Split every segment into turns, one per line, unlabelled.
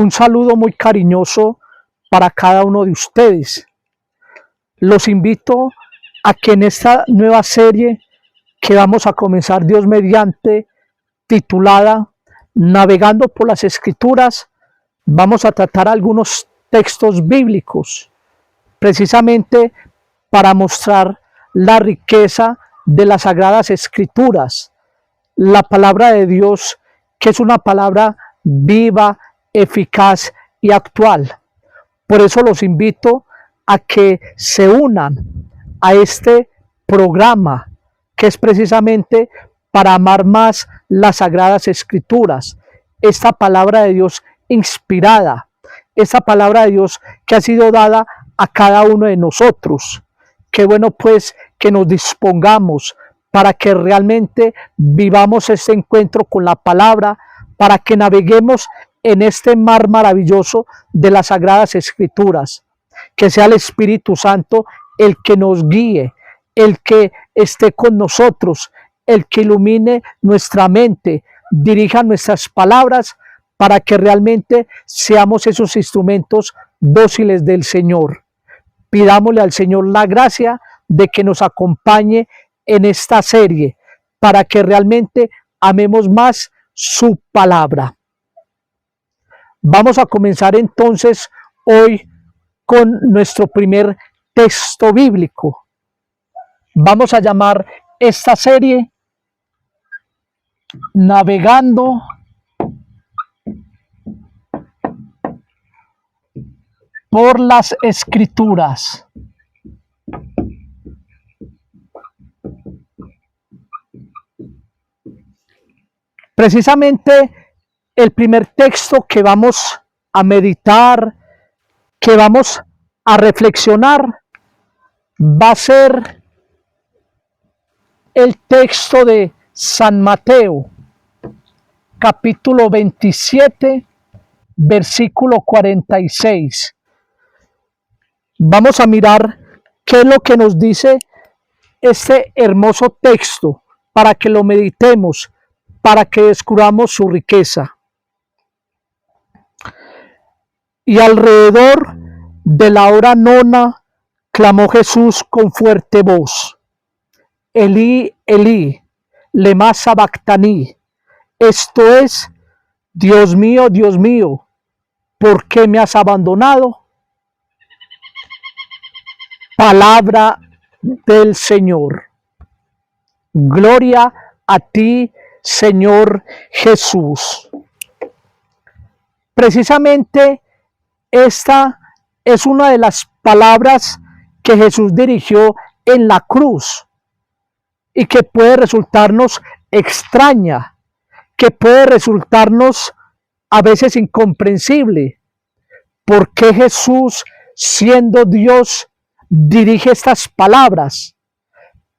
Un saludo muy cariñoso para cada uno de ustedes. Los invito a que en esta nueva serie que vamos a comenzar Dios mediante, titulada Navegando por las Escrituras, vamos a tratar algunos textos bíblicos, precisamente para mostrar la riqueza de las Sagradas Escrituras, la palabra de Dios, que es una palabra viva, eficaz y actual. Por eso los invito a que se unan a este programa, que es precisamente para amar más las Sagradas Escrituras, esta palabra de Dios inspirada, esta palabra de Dios que ha sido dada a cada uno de nosotros. Qué bueno pues que nos dispongamos para que realmente vivamos este encuentro con la palabra, para que naveguemos en este mar maravilloso de las Sagradas Escrituras. Que sea el Espíritu Santo el que nos guíe, el que esté con nosotros, el que ilumine nuestra mente, dirija nuestras palabras, para que realmente seamos esos instrumentos dóciles del Señor. Pidámosle al Señor la gracia de que nos acompañe en esta serie, para que realmente amemos más su palabra. Vamos a comenzar entonces hoy con nuestro primer texto bíblico. Vamos a llamar esta serie Navegando por las Escrituras. Precisamente el primer texto que vamos a meditar, que vamos a reflexionar, va a ser el texto de San Mateo, capítulo 27, versículo 46. Vamos a mirar qué es lo que nos dice este hermoso texto, para que lo meditemos, para que descubramos su riqueza. Y alrededor de la hora nona clamó Jesús con fuerte voz: Elí, Elí, lema sabactani. Esto es: Dios mío, ¿por qué me has abandonado? Palabra del Señor. Gloria a ti, Señor Jesús. Precisamente esta es una de las palabras que Jesús dirigió en la cruz y que puede resultarnos extraña, que puede resultarnos a veces incomprensible. ¿Por qué Jesús, siendo Dios, dirige estas palabras?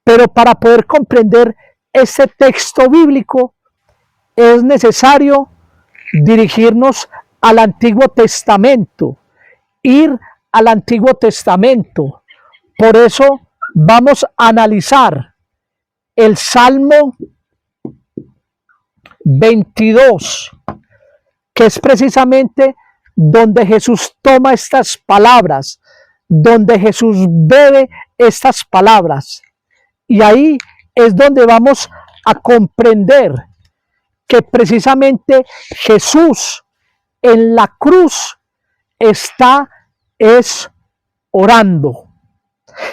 Pero para poder comprender este texto bíblico es necesario dirigirnos al Antiguo Testamento, ir al Antiguo Testamento. Por eso vamos a analizar el Salmo 22, que es precisamente donde Jesús toma estas palabras, donde Jesús bebe estas palabras. Y ahí es donde vamos a comprender que precisamente Jesús en la cruz está orando.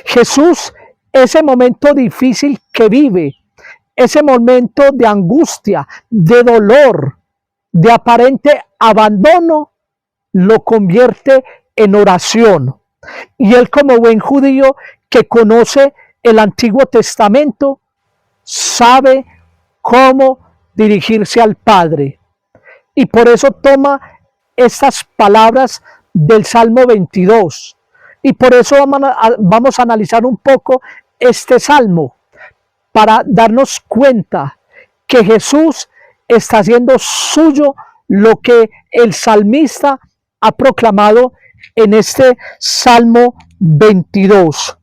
Jesús, ese momento difícil que vive, ese momento de angustia, de dolor, de aparente abandono, lo convierte en oración. Y él, como buen judío que conoce el Antiguo Testamento, sabe cómo dirigirse al Padre. Y por eso toma estas palabras del Salmo 22. Y por eso vamos a analizar un poco este salmo, para darnos cuenta que Jesús está haciendo suyo lo que el salmista ha proclamado en este Salmo 22.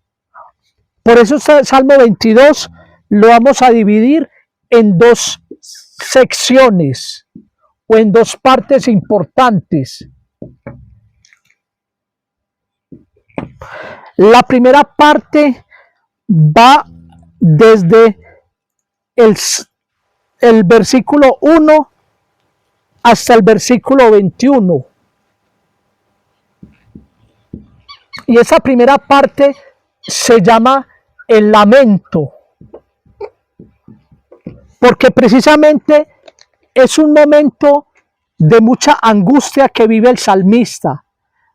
Por eso este Salmo 22 lo vamos a dividir en dos secciones o en dos partes importantes. La primera parte va desde el, el versículo 1 hasta el versículo 21. Y esa primera parte se llama el lamento, porque precisamente es un momento de mucha angustia que vive el salmista,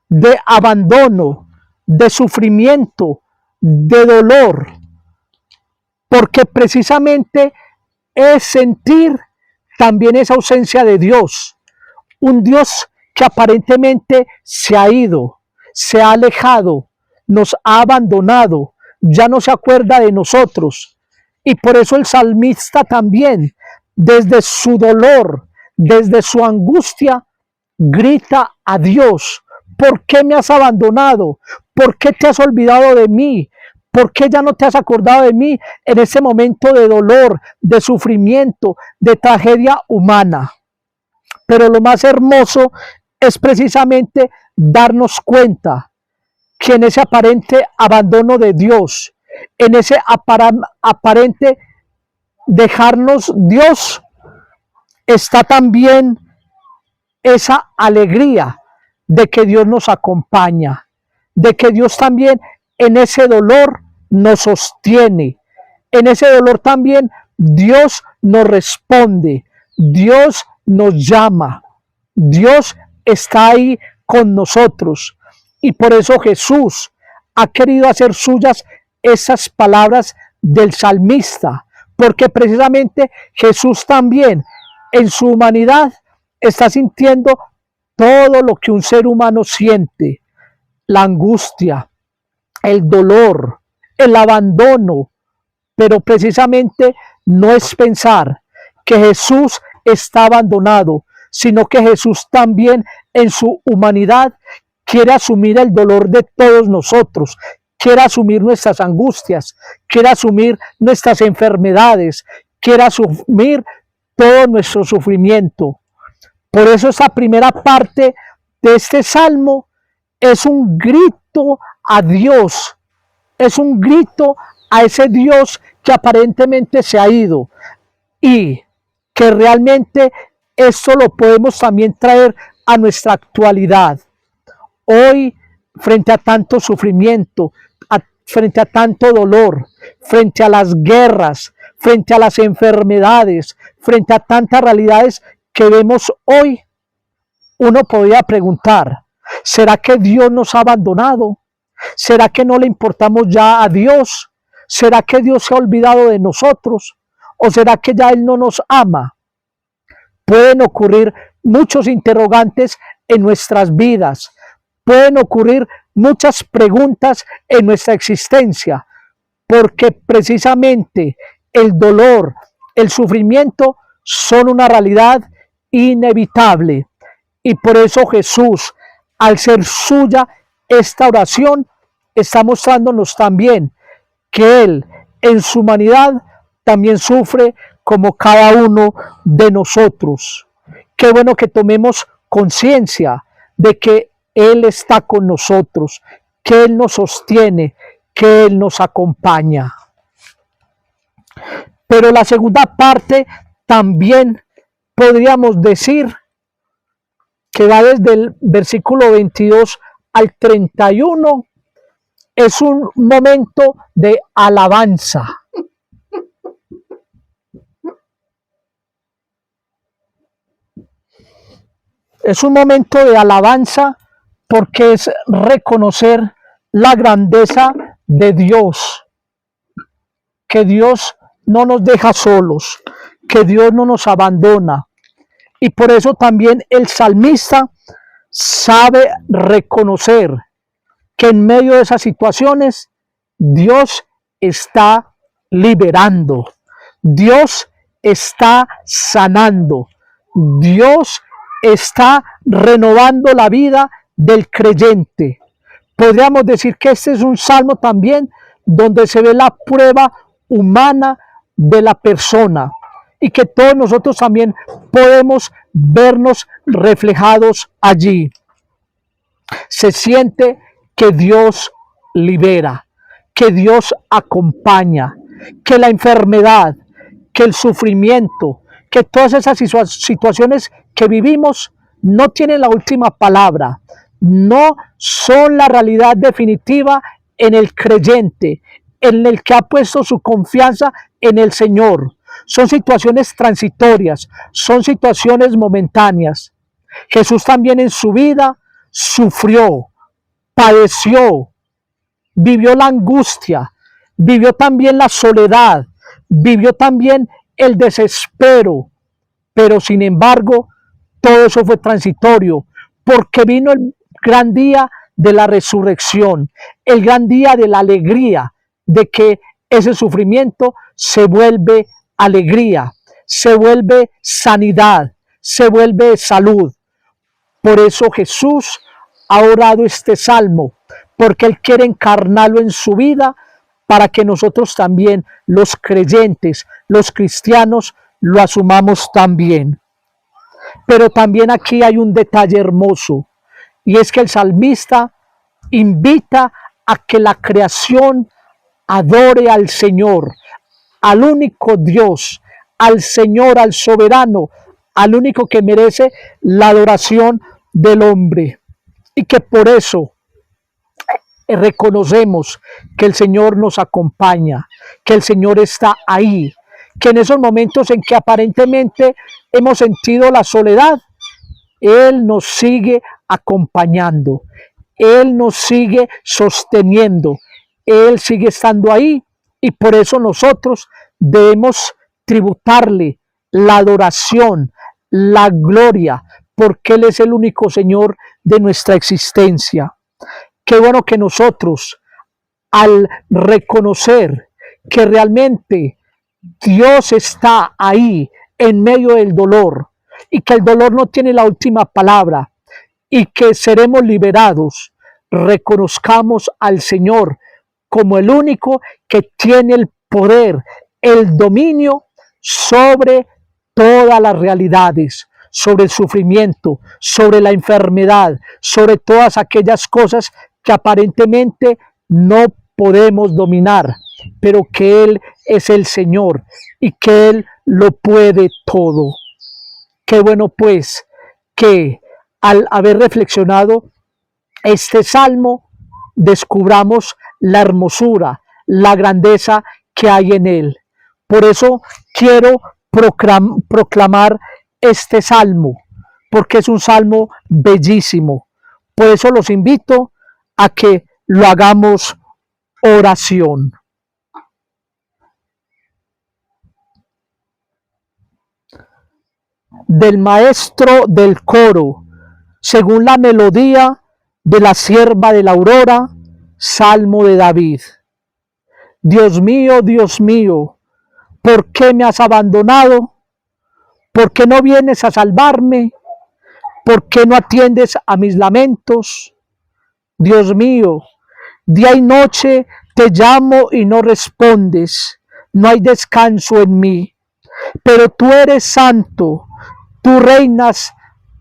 de abandono, de sufrimiento, de dolor, porque precisamente es sentir también esa ausencia de Dios, un Dios que aparentemente se ha ido, se ha alejado, nos ha abandonado, ya no se acuerda de nosotros. Y por eso el salmista también, desde su dolor, desde su angustia, grita a Dios: ¿por qué me has abandonado? ¿Por qué te has olvidado de mí? ¿Por qué ya no te has acordado de mí en ese momento de dolor, de sufrimiento, de tragedia humana? Pero lo más hermoso es precisamente darnos cuenta que en ese aparente abandono de Dios, en ese aparente dejarnos Dios, está también esa alegría de que Dios nos acompaña, de que Dios también en ese dolor nos sostiene, en ese dolor también Dios nos responde, Dios nos llama, Dios está ahí con nosotros. Y por eso Jesús ha querido hacer suyas esas palabras del salmista, porque precisamente Jesús también en su humanidad está sintiendo todo lo que un ser humano siente: la angustia, el dolor, el abandono. Pero precisamente no es pensar que Jesús está abandonado, sino que Jesús también en su humanidad quiere asumir el dolor de todos nosotros, quiere asumir nuestras angustias, quiere asumir nuestras enfermedades, quiere asumir todo nuestro sufrimiento. Por eso esa primera parte de este salmo es un grito a Dios, es un grito a ese Dios que aparentemente se ha ido, y que realmente esto lo podemos también traer a nuestra actualidad. Hoy, frente a tanto sufrimiento, frente a tanto dolor, frente a las guerras, frente a las enfermedades, frente a tantas realidades que vemos hoy, uno podría preguntar: ¿será que Dios nos ha abandonado? ¿Será que no le importamos ya a Dios? ¿Será que Dios se ha olvidado de nosotros? ¿O será que ya Él no nos ama? Pueden ocurrir muchos interrogantes en nuestras vidas. Pueden ocurrir muchas preguntas en nuestra existencia, porque precisamente el dolor, el sufrimiento son una realidad inevitable. Y por eso Jesús, al ser suya esta oración, está mostrándonos también que Él en su humanidad también sufre como cada uno de nosotros. Qué bueno que tomemos conciencia de que Él está con nosotros, que Él nos sostiene, que Él nos acompaña. Pero la segunda parte también podríamos decir que va desde el versículo 22 al 31, es un momento de alabanza. Es un momento de alabanza porque es reconocer la grandeza de Dios, que Dios no nos deja solos, que Dios no nos abandona. Y por eso también el salmista sabe reconocer que en medio de esas situaciones Dios está liberando, Dios está sanando, Dios está renovando la vida del creyente. Podríamos decir que este es un salmo también donde se ve la prueba humana de la persona, y que todos nosotros también podemos vernos reflejados allí. Se siente que Dios libera, que Dios acompaña, que la enfermedad, que el sufrimiento, que todas esas situaciones que vivimos no tienen la última palabra, no son la realidad definitiva en el creyente, en el que ha puesto su confianza en el Señor. Son situaciones transitorias, son situaciones momentáneas. Jesús también en su vida sufrió, padeció, vivió la angustia, vivió también la soledad, vivió también el desespero, pero sin embargo, todo eso fue transitorio, porque vino el gran día de la resurrección, el gran día de la alegría, de que ese sufrimiento se vuelve alegría, se vuelve sanidad, se vuelve salud. Por eso Jesús ha orado este salmo, porque Él quiere encarnarlo en su vida para que nosotros también, los creyentes, los cristianos, lo asumamos también. Pero también aquí hay un detalle hermoso, y es que el salmista invita a que la creación adore al Señor, al único Dios, al Señor, al soberano, al único que merece la adoración del hombre. Y que por eso reconocemos que el Señor nos acompaña, que el Señor está ahí, que en esos momentos en que aparentemente hemos sentido la soledad, Él nos sigue acompañando, Él nos sigue sosteniendo, Él sigue estando ahí, y por eso nosotros debemos tributarle la adoración, la gloria, porque Él es el único Señor de nuestra existencia. Qué bueno que nosotros, al reconocer que realmente Dios está ahí en medio del dolor, y que el dolor no tiene la última palabra, y que seremos liberados, reconozcamos al Señor como el único que tiene el poder, el dominio sobre todas las realidades, sobre el sufrimiento, sobre la enfermedad, sobre todas aquellas cosas que aparentemente no podemos dominar, pero que Él es el Señor y que Él lo puede todo. Qué bueno pues que al haber reflexionado este salmo, descubramos la hermosura, la grandeza que hay en él. Por eso quiero proclamar este salmo, porque es un salmo bellísimo. Por eso los invito a que lo hagamos oración. Del maestro del coro, según la melodía de la sierva de la aurora, salmo de David. Dios mío, ¿por qué me has abandonado? ¿Por qué no vienes a salvarme? ¿Por qué no atiendes a mis lamentos? Dios mío, día y noche te llamo y no respondes. No hay descanso en mí. Pero tú eres santo, tú reinas,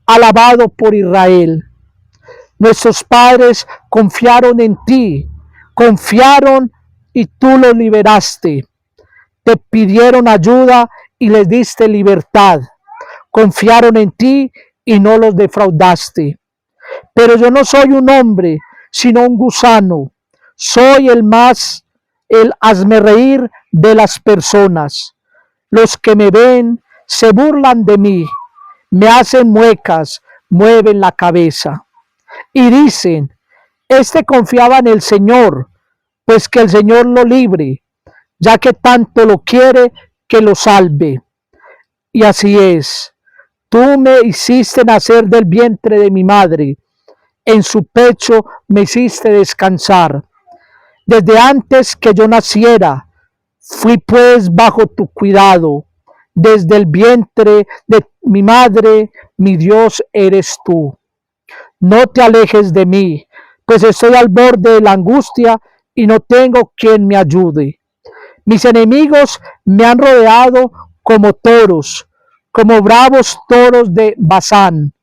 alabado por Israel. Nuestros padres confiaron en ti, confiaron y tú los liberaste. Te pidieron ayuda y les diste libertad. Confiaron en ti y no los defraudaste. Pero yo no soy un hombre, sino un gusano. Soy el hazmerreír de las personas. Los que me ven se burlan de mí, me hacen muecas, mueven la cabeza. Y dicen, este confiaba en el Señor, pues que el Señor lo libre, ya que tanto lo quiere que lo salve. Y así es, tú me hiciste nacer del vientre de mi madre, en su pecho me hiciste descansar. Desde antes que yo naciera, fui pues bajo tu cuidado. Desde el vientre de mi madre, mi Dios eres tú. No te alejes de mí, pues estoy al borde de la angustia y no tengo quien me ayude. Mis enemigos me han rodeado como toros, como bravos toros de Basán.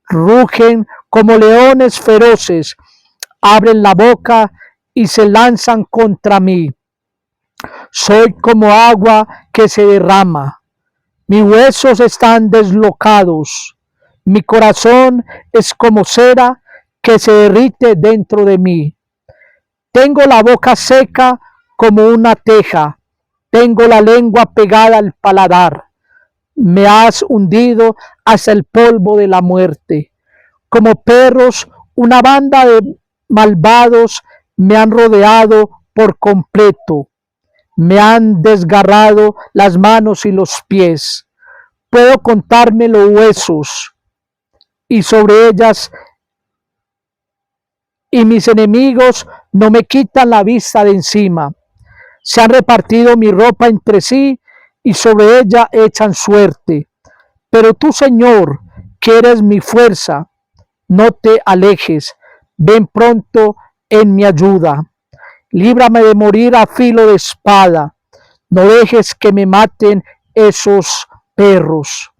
Rugen como leones feroces, abren la boca y se lanzan contra mí. Soy como agua que se derrama. Mis huesos están deslocados. Mi corazón es como cera que se derrite dentro de mí. Tengo la boca seca como una teja. Tengo la lengua pegada al paladar. Me has hundido hasta el polvo de la muerte. Como perros, una banda de malvados me han rodeado por completo. Me han desgarrado las manos y los pies. Puedo contarme los huesos y sobre ellas, y mis enemigos no me quitan la vista de encima. Se han repartido mi ropa entre sí y sobre ella echan suerte. Pero tú, Señor, que eres mi fuerza, no te alejes. Ven pronto en mi ayuda. Líbrame de morir a filo de espada. No dejes que me maten esos perros.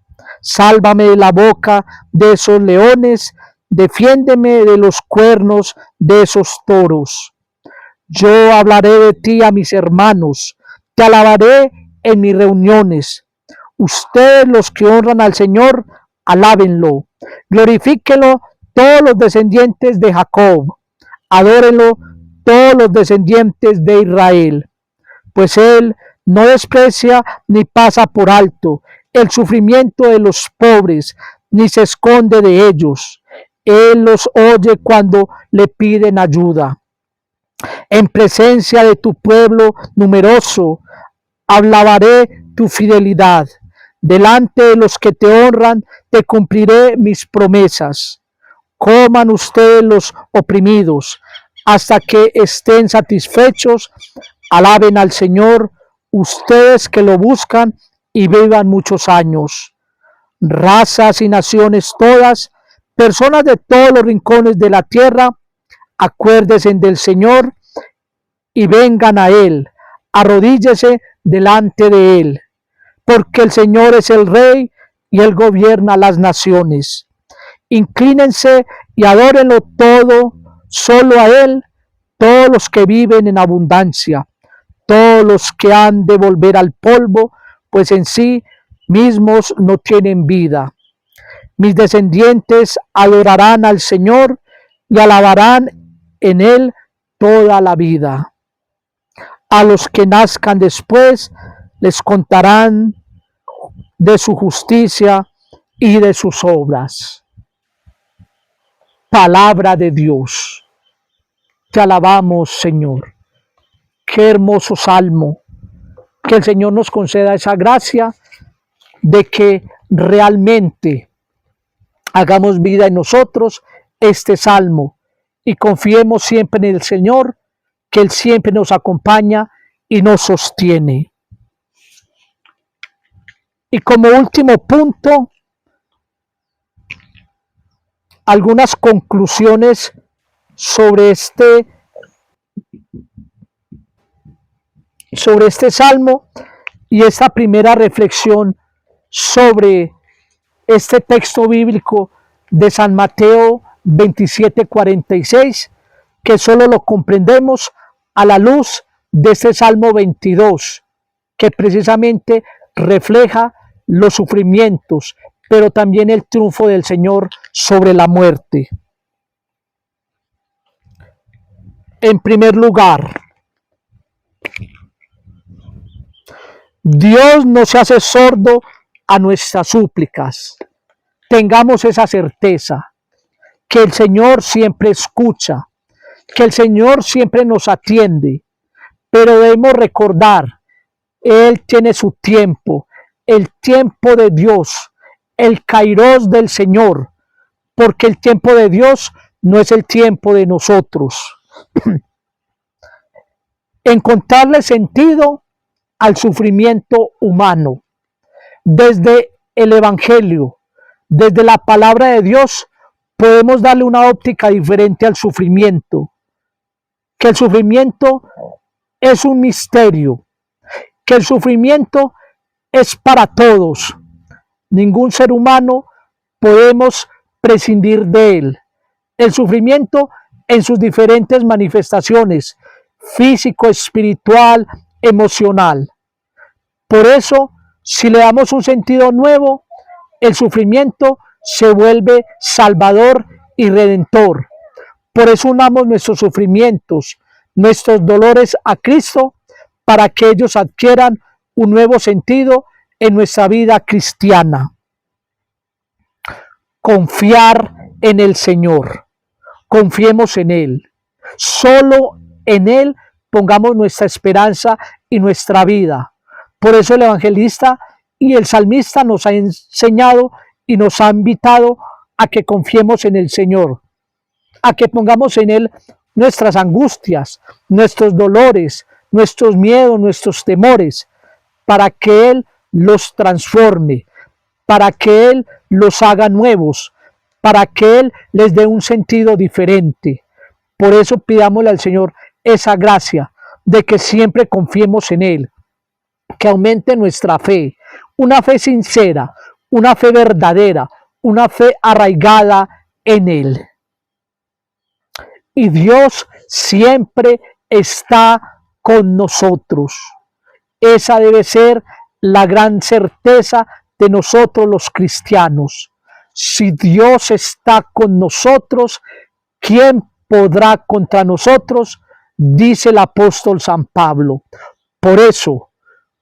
Sálvame de la boca de esos leones. Defiéndeme de los cuernos de esos toros. Yo hablaré de ti a mis hermanos. Te alabaré en mis reuniones. Ustedes, los que honran al Señor, alábenlo. Glorifíquenlo todos los descendientes de Jacob. Adórenlo todos los descendientes de Israel. Pues Él no desprecia ni pasa por alto el sufrimiento de los pobres, ni se esconde de ellos. Él los oye cuando le piden ayuda. En presencia de tu pueblo numeroso, alabaré tu fidelidad. Delante de los que te honran, te cumpliré mis promesas. Coman ustedes los oprimidos, hasta que estén satisfechos. Alaben al Señor, ustedes que lo buscan, y vivan muchos años. Razas y naciones todas, personas de todos los rincones de la tierra, acuérdense del Señor y vengan a Él. Arrodíllese delante de Él, porque el Señor es el Rey y Él gobierna las naciones. Inclínense y adórenlo todo, solo a Él, todos los que viven en abundancia, todos los que han de volver al polvo, pues en sí mismos no tienen vida. Mis descendientes adorarán al Señor y alabarán en Él toda la vida. A los que nazcan después les contarán de su justicia y de sus obras. Palabra de Dios. Te alabamos, Señor. Qué hermoso salmo. Que el Señor nos conceda esa gracia de que realmente hagamos vida en nosotros este salmo y confiemos siempre en el Señor, que Él siempre nos acompaña y nos sostiene. Y como último punto, algunas conclusiones sobre este salmo y esta primera reflexión sobre este texto bíblico de San Mateo 27:46, que solo lo comprendemos a la luz de este Salmo 22, que precisamente refleja los sufrimientos, pero también el triunfo del Señor sobre la muerte. En primer lugar, Dios no se hace sordo a nuestras súplicas. Tengamos esa certeza, que el Señor siempre escucha, que el Señor siempre nos atiende, pero debemos recordar, Él tiene su tiempo, el tiempo de Dios, el kairos del Señor, porque el tiempo de Dios no es el tiempo de nosotros. Encontrarle sentido al sufrimiento humano. Desde el Evangelio, desde la palabra de Dios, podemos darle una óptica diferente al sufrimiento. Que el sufrimiento es un misterio, que el sufrimiento es para todos. Ningún ser humano podemos prescindir de él. El sufrimiento en sus diferentes manifestaciones, físico, espiritual, emocional. Por eso, si le damos un sentido nuevo, el sufrimiento se vuelve salvador y redentor. Por eso unamos nuestros sufrimientos, nuestros dolores a Cristo, para que ellos adquieran un nuevo sentido en nuestra vida cristiana. Confiar en el Señor. Confiemos en Él. Solo en Él pongamos nuestra esperanza y nuestra vida. Por eso el evangelista y el salmista nos ha enseñado y nos ha invitado a que confiemos en el Señor, a que pongamos en Él nuestras angustias, nuestros dolores, nuestros miedos, nuestros temores, para que Él los transforme, para que Él los haga nuevos, para que Él les dé un sentido diferente. Por eso pidámosle al Señor esa gracia de que siempre confiemos en Él, que aumente nuestra fe, una fe sincera, una fe verdadera, una fe arraigada en Él. Y Dios siempre está con nosotros. Esa debe ser la gran certeza de nosotros los cristianos. Si Dios está con nosotros, ¿quién podrá contra nosotros? Dice el apóstol San Pablo. Por eso,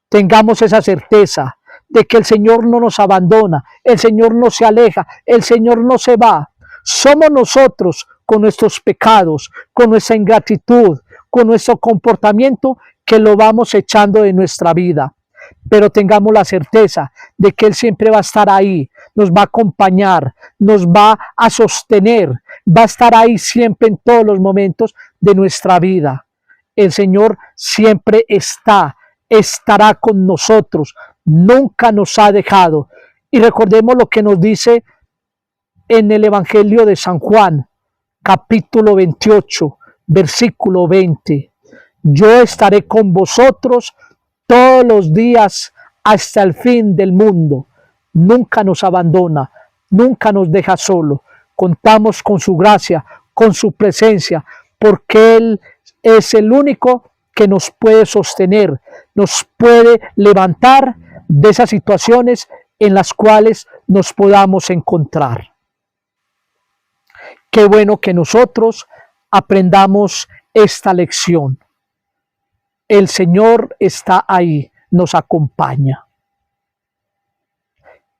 tengamos esa certeza de que el Señor no nos abandona, el Señor no se aleja, el Señor no se va. Somos nosotros con nuestros pecados, con nuestra ingratitud, con nuestro comportamiento que lo vamos echando de nuestra vida. Pero tengamos la certeza de que Él siempre va a estar ahí, nos va a acompañar, nos va a sostener, va a estar ahí siempre en todos los momentos de nuestra vida. El Señor siempre estará con nosotros, nunca nos ha dejado. Y recordemos lo que nos dice en el Evangelio de San Juan, capítulo 28, versículo 20. Yo estaré con vosotros todos los días hasta el fin del mundo. Nunca nos abandona, nunca nos deja solo. Contamos con su gracia, con su presencia, porque Él es el único que nos puede sostener, nos puede levantar de esas situaciones en las cuales nos podamos encontrar. Qué bueno que nosotros aprendamos esta lección. El Señor está ahí, nos acompaña.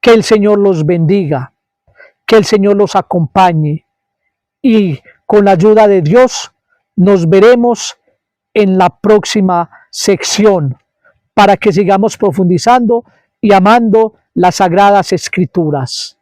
Que el Señor los bendiga, que el Señor los acompañe y con la ayuda de Dios nos veremos en la próxima sección para que sigamos profundizando y amando las Sagradas Escrituras.